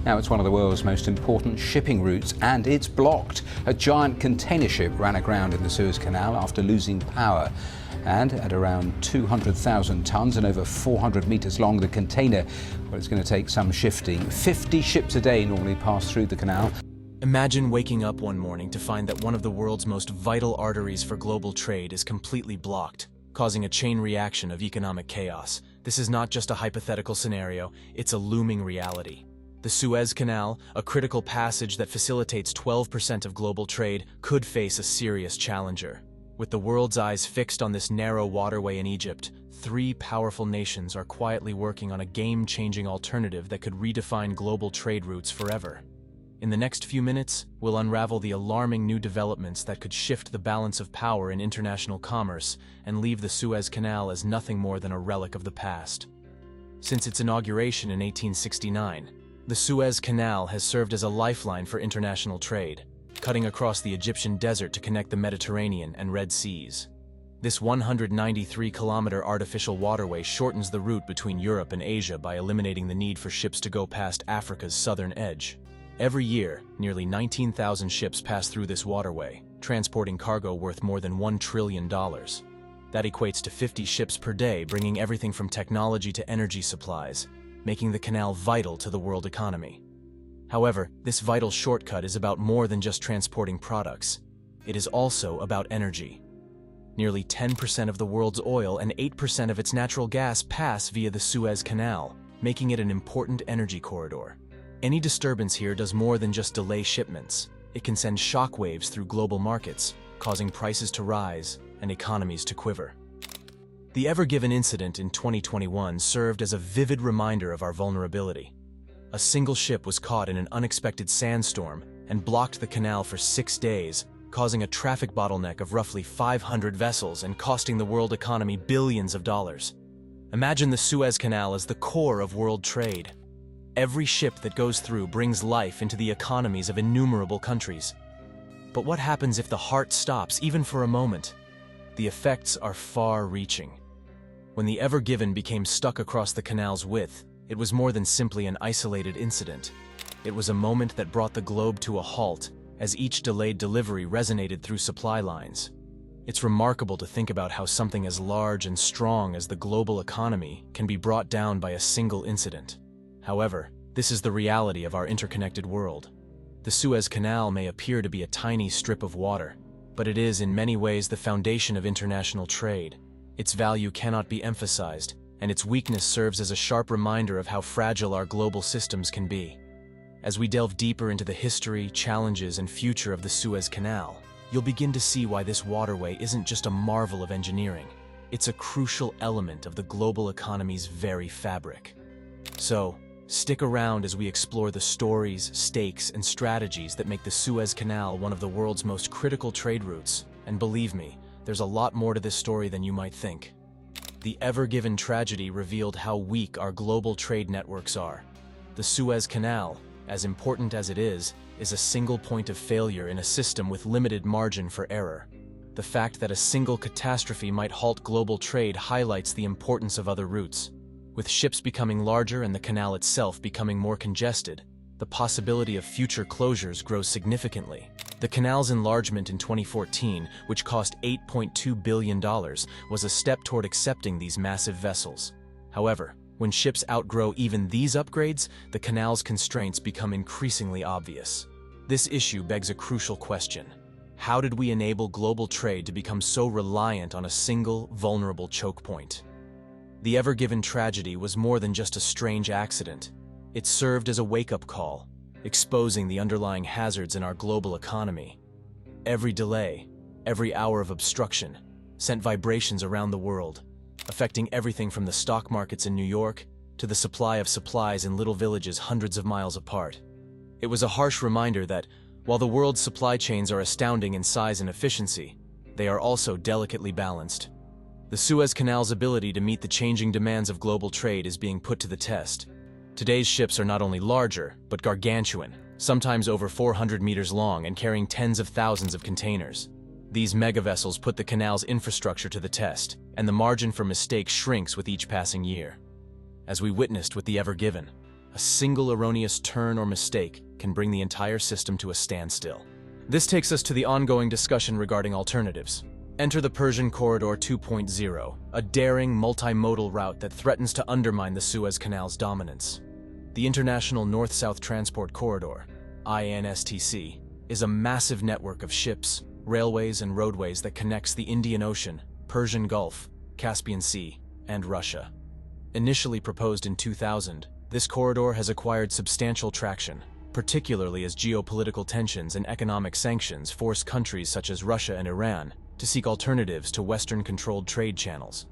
Now, it's one of the world's most important shipping routes, and it's blocked. A giant container ship ran aground in the Suez Canal after losing power. And at around 200,000 tonnes and over 400 metres long, the container, well, it's going to take some shifting. 50 ships a day normally pass through the canal. Imagine waking up one morning to find that one of the world's most vital arteries for global trade is completely blocked, causing a chain reaction of economic chaos. This is not just a hypothetical scenario, it's a looming reality. The Suez Canal, a critical passage that facilitates 12% of global trade, could face a serious challenger. With the world's eyes fixed on this narrow waterway in Egypt, three powerful nations are quietly working on a game-changing alternative that could redefine global trade routes forever. In the next few minutes, we'll unravel the alarming new developments that could shift the balance of power in international commerce and leave the Suez Canal as nothing more than a relic of the past. Since its inauguration in 1869, the Suez Canal has served as a lifeline for international trade, cutting across the Egyptian desert to connect the Mediterranean and Red Seas. This 193-kilometer artificial waterway shortens the route between Europe and Asia by eliminating the need for ships to go past Africa's southern edge. Every year, nearly 19,000 ships pass through this waterway, transporting cargo worth more than $1 trillion. That equates to 50 ships per day, bringing everything from technology to energy supplies, making the canal vital to the world economy. However, this vital shortcut is about more than just transporting products. It is also about energy. Nearly 10% of the world's oil and 8% of its natural gas pass via the Suez Canal, making it an important energy corridor. Any disturbance here does more than just delay shipments. It can send shockwaves through global markets, causing prices to rise and economies to quiver. The Ever Given incident in 2021 served as a vivid reminder of our vulnerability. A single ship was caught in an unexpected sandstorm and blocked the canal for 6 days, causing a traffic bottleneck of roughly 500 vessels and costing the world economy billions of dollars. Imagine the Suez Canal as the core of world trade. Every ship that goes through brings life into the economies of innumerable countries. But what happens if the heart stops, even for a moment? The effects are far-reaching. When the Ever Given became stuck across the canal's width, it was more than simply an isolated incident. It was a moment that brought the globe to a halt, as each delayed delivery resonated through supply lines. It's remarkable to think about how something as large and strong as the global economy can be brought down by a single incident. However, this is the reality of our interconnected world. The Suez Canal may appear to be a tiny strip of water, but it is in many ways the foundation of international trade. Its value cannot be emphasized, and its weakness serves as a sharp reminder of how fragile our global systems can be. As we delve deeper into the history, challenges, and future of the Suez Canal, you'll begin to see why this waterway isn't just a marvel of engineering. It's a crucial element of the global economy's very fabric. So, stick around as we explore the stories, stakes, and strategies that make the Suez Canal one of the world's most critical trade routes. And believe me, there's a lot more to this story than you might think. The Ever Given tragedy revealed how weak our global trade networks are. The Suez Canal, as important as it is a single point of failure in a system with limited margin for error. The fact that a single catastrophe might halt global trade highlights the importance of other routes. With ships becoming larger and the canal itself becoming more congested, the possibility of future closures grows significantly. The canal's enlargement in 2014, which cost $8.2 billion, was a step toward accepting these massive vessels. However, when ships outgrow even these upgrades, the canal's constraints become increasingly obvious. This issue begs a crucial question. How did we enable global trade to become so reliant on a single, vulnerable choke point? The Ever Given tragedy was more than just a strange accident. It served as a wake-up call, exposing the underlying hazards in our global economy. Every delay, every hour of obstruction, sent vibrations around the world, affecting everything from the stock markets in New York to the supply of supplies in little villages hundreds of miles apart. It was a harsh reminder that, while the world's supply chains are astounding in size and efficiency, they are also delicately balanced. The Suez Canal's ability to meet the changing demands of global trade is being put to the test. Today's ships are not only larger, but gargantuan, sometimes over 400 meters long and carrying tens of thousands of containers. These megavessels put the canal's infrastructure to the test, and the margin for mistake shrinks with each passing year. As we witnessed with the Ever Given, A single erroneous turn or mistake can bring the entire system to a standstill. This takes us to the ongoing discussion regarding alternatives. Enter the Persian Corridor 2.0, a daring multimodal route that threatens to undermine the Suez Canal's dominance. The International North-South Transport Corridor, INSTC, is a massive network of ships, railways, and roadways that connects the Indian Ocean, Persian Gulf, Caspian Sea, and Russia. Initially proposed in 2000, this corridor has acquired substantial traction, particularly as geopolitical tensions and economic sanctions force countries such as Russia and Iran to seek alternatives to Western-controlled trade channels.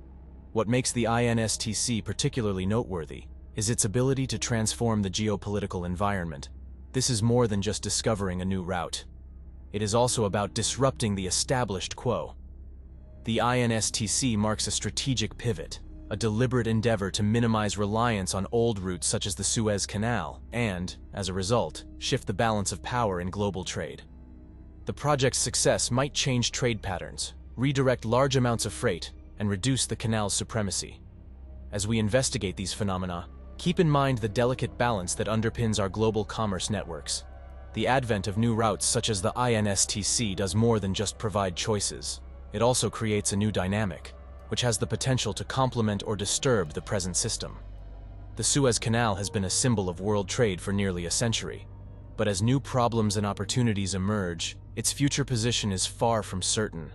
What makes the INSTC particularly noteworthy is its ability to transform the geopolitical environment. This is more than just discovering a new route. It is also about disrupting the established quo. The INSTC marks a strategic pivot, a deliberate endeavor to minimize reliance on old routes such as the Suez Canal and, as a result, shift the balance of power in global trade. The project's success might change trade patterns, redirect large amounts of freight, and reduce the canal's supremacy. As we investigate these phenomena, keep in mind the delicate balance that underpins our global commerce networks. The advent of new routes such as the INSTC does more than just provide choices. It also creates a new dynamic, which has the potential to complement or disturb the present system. The Suez Canal has been a symbol of world trade for nearly a century, but as new problems and opportunities emerge, its future position is far from certain.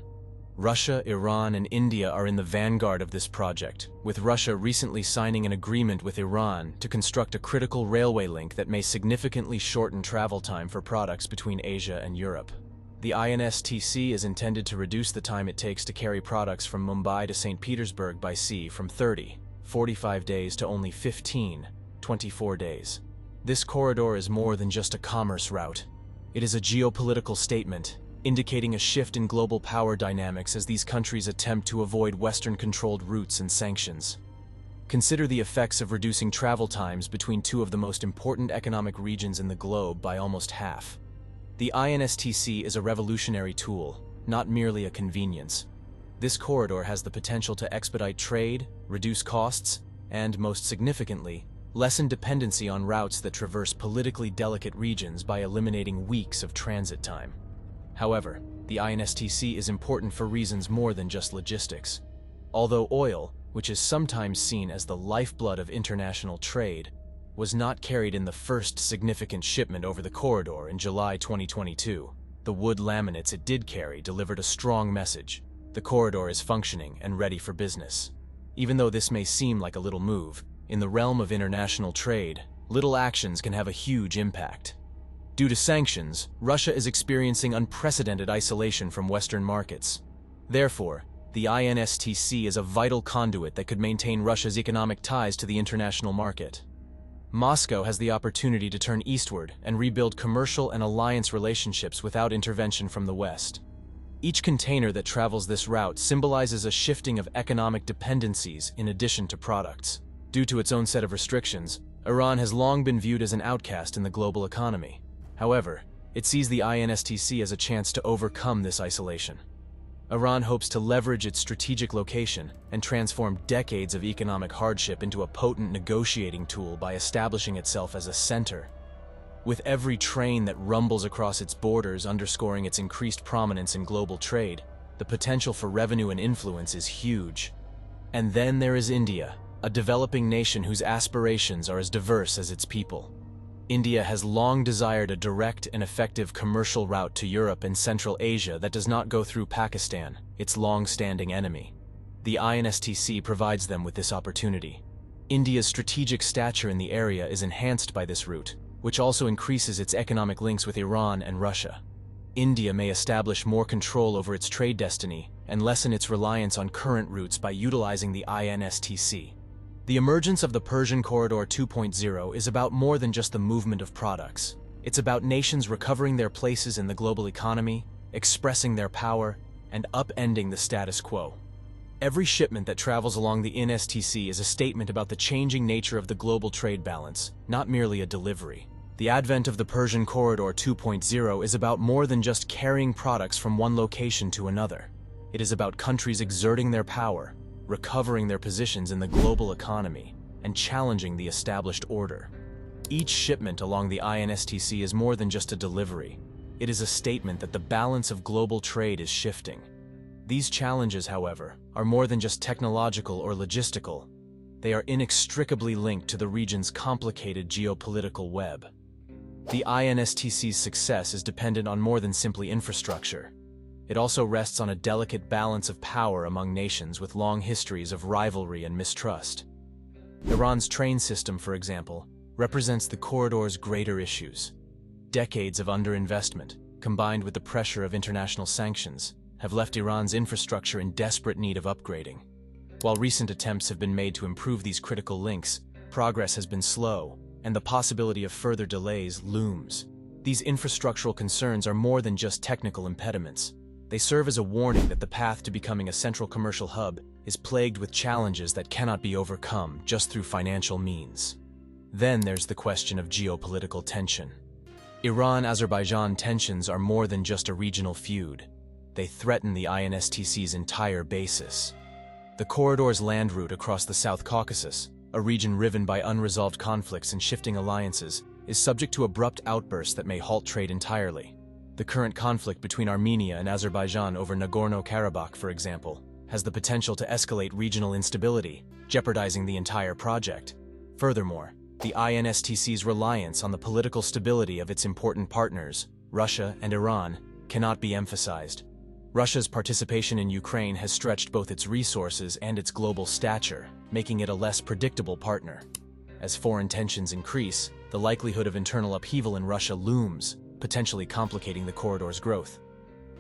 Russia, Iran, and India are in the vanguard of this project, with Russia recently signing an agreement with Iran to construct a critical railway link that may significantly shorten travel time for products between Asia and Europe. The INSTC is intended to reduce the time it takes to carry products from Mumbai to St. Petersburg by sea from 45 days to only 24 days. This corridor is more than just a commerce route. It is a geopolitical statement, indicating a shift in global power dynamics as these countries attempt to avoid Western-controlled routes and sanctions. Consider the effects of reducing travel times between two of the most important economic regions in the globe by almost half. The INSTC is a revolutionary tool, not merely a convenience. This corridor has the potential to expedite trade, reduce costs, and, most significantly, lessen dependency on routes that traverse politically delicate regions by eliminating weeks of transit time. However, the INSTC is important for reasons more than just logistics. Although oil, which is sometimes seen as the lifeblood of international trade, was not carried in the first significant shipment over the corridor in July 2022, the wood laminates it did carry delivered a strong message. The corridor is functioning and ready for business. Even though this may seem like a little move, in the realm of international trade, little actions can have a huge impact. Due to sanctions, Russia is experiencing unprecedented isolation from Western markets. Therefore, the INSTC is a vital conduit that could maintain Russia's economic ties to the international market. Moscow has the opportunity to turn eastward and rebuild commercial and alliance relationships without intervention from the West. Each container that travels this route symbolizes a shifting of economic dependencies in addition to products. Due to its own set of restrictions, Iran has long been viewed as an outcast in the global economy. However, it sees the INSTC as a chance to overcome this isolation. Iran hopes to leverage its strategic location and transform decades of economic hardship into a potent negotiating tool by establishing itself as a center. With every train that rumbles across its borders underscoring its increased prominence in global trade, the potential for revenue and influence is huge. And then there is India, a developing nation whose aspirations are as diverse as its people. India has long desired a direct and effective commercial route to Europe and Central Asia that does not go through Pakistan, its long-standing enemy. The INSTC provides them with this opportunity. India's strategic stature in the area is enhanced by this route, which also increases its economic links with Iran and Russia. India may establish more control over its trade destiny and lessen its reliance on current routes by utilizing the INSTC. The emergence of the Persian Corridor 2.0 is about more than just the movement of products. It's about nations recovering their places in the global economy, expressing their power, and upending the status quo. Every shipment that travels along the INSTC is a statement about the changing nature of the global trade balance, not merely a delivery. The advent of the Persian Corridor 2.0 is about more than just carrying products from one location to another. It is about countries exerting their power, recovering their positions in the global economy, and challenging the established order. Each shipment along the INSTC is more than just a delivery. It is a statement that the balance of global trade is shifting. These challenges, however, are more than just technological or logistical. They are inextricably linked to the region's complicated geopolitical web. The INSTC's success is dependent on more than simply infrastructure. It also rests on a delicate balance of power among nations with long histories of rivalry and mistrust. Iran's train system, for example, represents the corridor's greater issues. Decades of underinvestment, combined with the pressure of international sanctions, have left Iran's infrastructure in desperate need of upgrading. While recent attempts have been made to improve these critical links, progress has been slow, and the possibility of further delays looms. These infrastructural concerns are more than just technical impediments. They serve as a warning that the path to becoming a central commercial hub is plagued with challenges that cannot be overcome just through financial means. Then there's the question of geopolitical tension. Iran-Azerbaijan tensions are more than just a regional feud. They threaten the INSTC's entire basis. The corridor's land route across the South Caucasus, a region riven by unresolved conflicts and shifting alliances, is subject to abrupt outbursts that may halt trade entirely. The current conflict between Armenia and Azerbaijan over Nagorno-Karabakh, for example, has the potential to escalate regional instability, jeopardizing the entire project. Furthermore, the INSTC's reliance on the political stability of its important partners, Russia and Iran, cannot be emphasized. Russia's participation in Ukraine has stretched both its resources and its global stature, making it a less predictable partner. As foreign tensions increase, the likelihood of internal upheaval in Russia looms, potentially complicating the corridor's growth.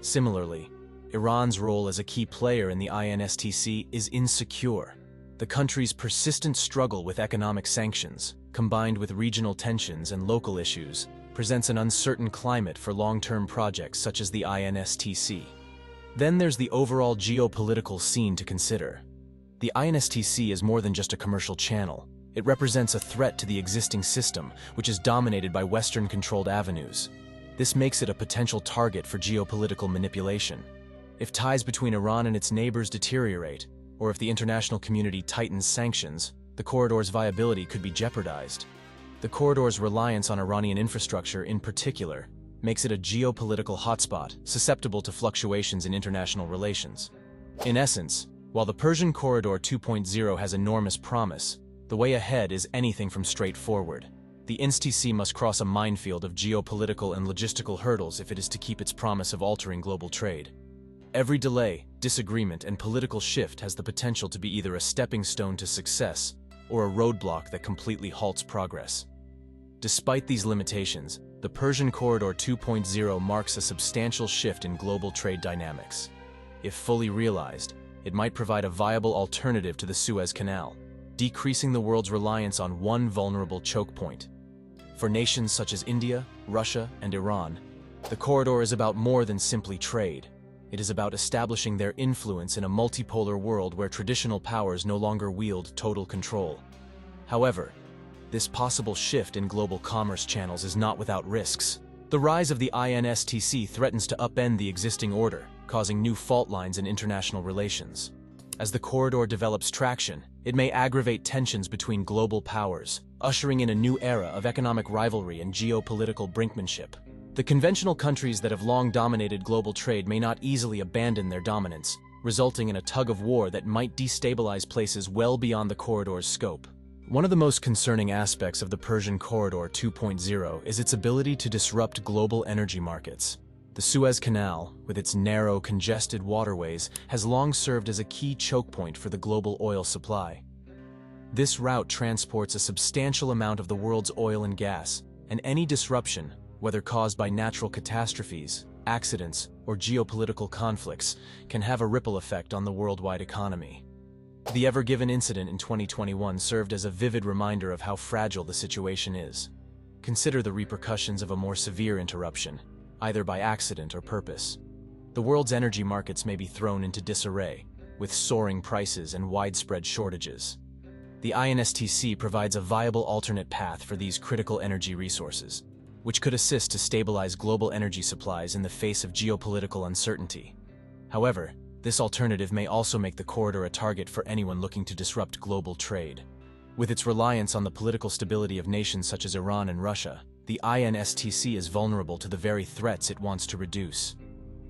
Similarly, Iran's role as a key player in the INSTC is insecure. The country's persistent struggle with economic sanctions, combined with regional tensions and local issues, presents an uncertain climate for long-term projects such as the INSTC. Then there's the overall geopolitical scene to consider. The INSTC is more than just a commercial channel. It represents a threat to the existing system, which is dominated by Western-controlled avenues. This makes it a potential target for geopolitical manipulation. If ties between Iran and its neighbors deteriorate, or if the international community tightens sanctions, the corridor's viability could be jeopardized. The corridor's reliance on Iranian infrastructure, in particular, makes it a geopolitical hotspot, susceptible to fluctuations in international relations. In essence, while the Persian Corridor 2.0 has enormous promise, the way ahead is anything from straightforward. The INSTC must cross a minefield of geopolitical and logistical hurdles if it is to keep its promise of altering global trade. Every delay, disagreement, and political shift has the potential to be either a stepping stone to success or a roadblock that completely halts progress. Despite these limitations, the Persian Corridor 2.0 marks a substantial shift in global trade dynamics. If fully realized, it might provide a viable alternative to the Suez Canal, decreasing the world's reliance on one vulnerable choke point. For nations such as India, Russia, and Iran, the corridor is about more than simply trade. It is about establishing their influence in a multipolar world where traditional powers no longer wield total control. However, this possible shift in global commerce channels is not without risks. The rise of the INSTC threatens to upend the existing order, causing new fault lines in international relations. As the corridor develops traction, it may aggravate tensions between global powers, ushering in a new era of economic rivalry and geopolitical brinkmanship. The conventional countries that have long dominated global trade may not easily abandon their dominance, resulting in a tug-of-war that might destabilize places well beyond the corridor's scope. One of the most concerning aspects of the Persian Corridor 2.0 is its ability to disrupt global energy markets. The Suez Canal, with its narrow, congested waterways, has long served as a key choke point for the global oil supply. This route transports a substantial amount of the world's oil and gas, and any disruption, whether caused by natural catastrophes, accidents, or geopolitical conflicts, can have a ripple effect on the worldwide economy. The Ever Given incident in 2021 served as a vivid reminder of how fragile the situation is. Consider the repercussions of a more severe interruption, either by accident or purpose. The world's energy markets may be thrown into disarray, with soaring prices and widespread shortages. The INSTC provides a viable alternate path for these critical energy resources, which could assist to stabilize global energy supplies in the face of geopolitical uncertainty. However, this alternative may also make the corridor a target for anyone looking to disrupt global trade. With its reliance on the political stability of nations such as Iran and Russia, the INSTC is vulnerable to the very threats it wants to reduce.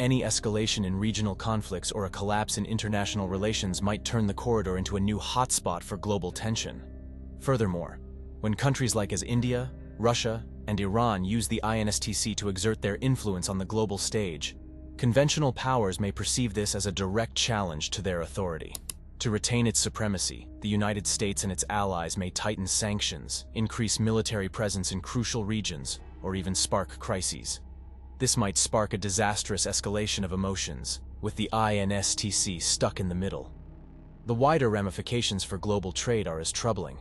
Any escalation in regional conflicts or a collapse in international relations might turn the corridor into a new hotspot for global tension. Furthermore, when countries like India, Russia, and Iran use the INSTC to exert their influence on the global stage, conventional powers may perceive this as a direct challenge to their authority. To retain its supremacy, the United States and its allies may tighten sanctions, increase military presence in crucial regions, or even spark crises. This might spark a disastrous escalation of emotions, with the INSTC stuck in the middle. The wider ramifications for global trade are as troubling.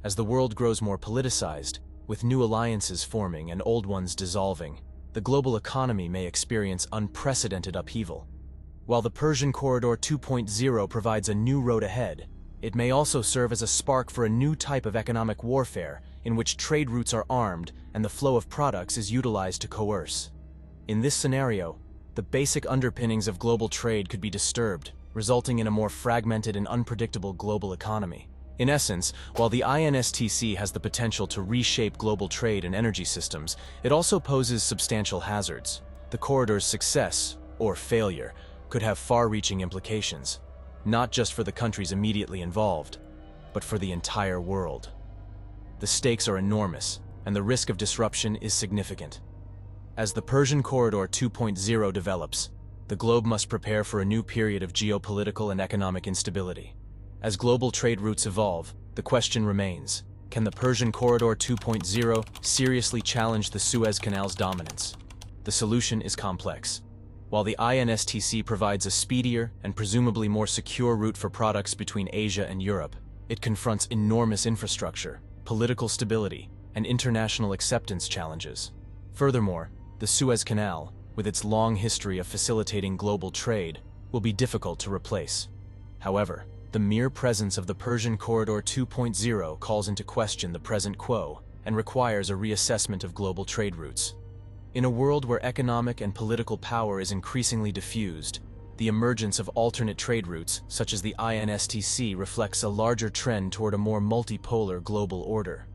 As the world grows more politicized, with new alliances forming and old ones dissolving, the global economy may experience unprecedented upheaval. While the Persian Corridor 2.0 provides a new road ahead, it may also serve as a spark for a new type of economic warfare in which trade routes are armed and the flow of products is utilized to coerce. In this scenario, the basic underpinnings of global trade could be disturbed, resulting in a more fragmented and unpredictable global economy. In essence, while the INSTC has the potential to reshape global trade and energy systems, it also poses substantial hazards. The corridor's success, or failure, could have far-reaching implications, not just for the countries immediately involved, but for the entire world. The stakes are enormous, and the risk of disruption is significant. As the Persian Corridor 2.0 develops, the globe must prepare for a new period of geopolitical and economic instability. As global trade routes evolve, the question remains, can the Persian Corridor 2.0 seriously challenge the Suez Canal's dominance? The solution is complex. While the INSTC provides a speedier and presumably more secure route for products between Asia and Europe, it confronts enormous infrastructure, political stability, and international acceptance challenges. Furthermore, the Suez Canal, with its long history of facilitating global trade, will be difficult to replace. However, the mere presence of the Persian Corridor 2.0 calls into question the present quo and requires a reassessment of global trade routes. In a world where economic and political power is increasingly diffused, the emergence of alternate trade routes, such as the INSTC, reflects a larger trend toward a more multipolar global order.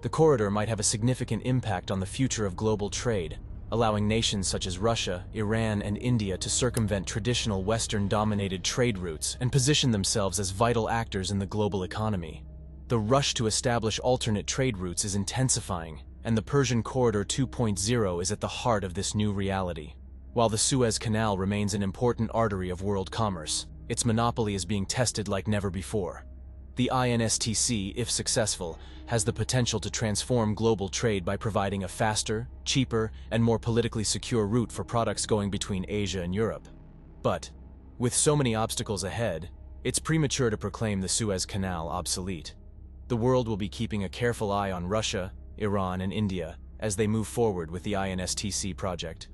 The corridor might have a significant impact on the future of global trade, allowing nations such as Russia, Iran, and India to circumvent traditional Western-dominated trade routes and position themselves as vital actors in the global economy. The rush to establish alternate trade routes is intensifying, and the Persian Corridor 2.0 is at the heart of this new reality. While the Suez Canal remains an important artery of world commerce, its monopoly is being tested like never before. The INSTC, if successful, has the potential to transform global trade by providing a faster, cheaper, and more politically secure route for products going between Asia and Europe. But, with so many obstacles ahead, it's premature to proclaim the Suez Canal obsolete. The world will be keeping a careful eye on Russia, Iran, and India as they move forward with the INSTC project.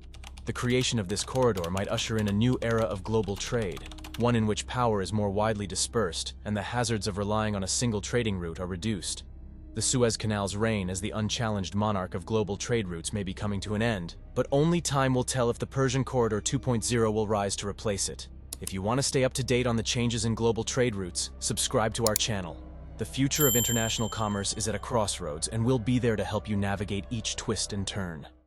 The creation of this corridor might usher in a new era of global trade, one in which power is more widely dispersed and the hazards of relying on a single trading route are reduced. The Suez Canal's reign as the unchallenged monarch of global trade routes may be coming to an end, but only time will tell if the Persian Corridor 2.0 will rise to replace it. If you want to stay up to date on the changes in global trade routes, subscribe to our channel. The future of international commerce is at a crossroads, and we'll be there to help you navigate each twist and turn.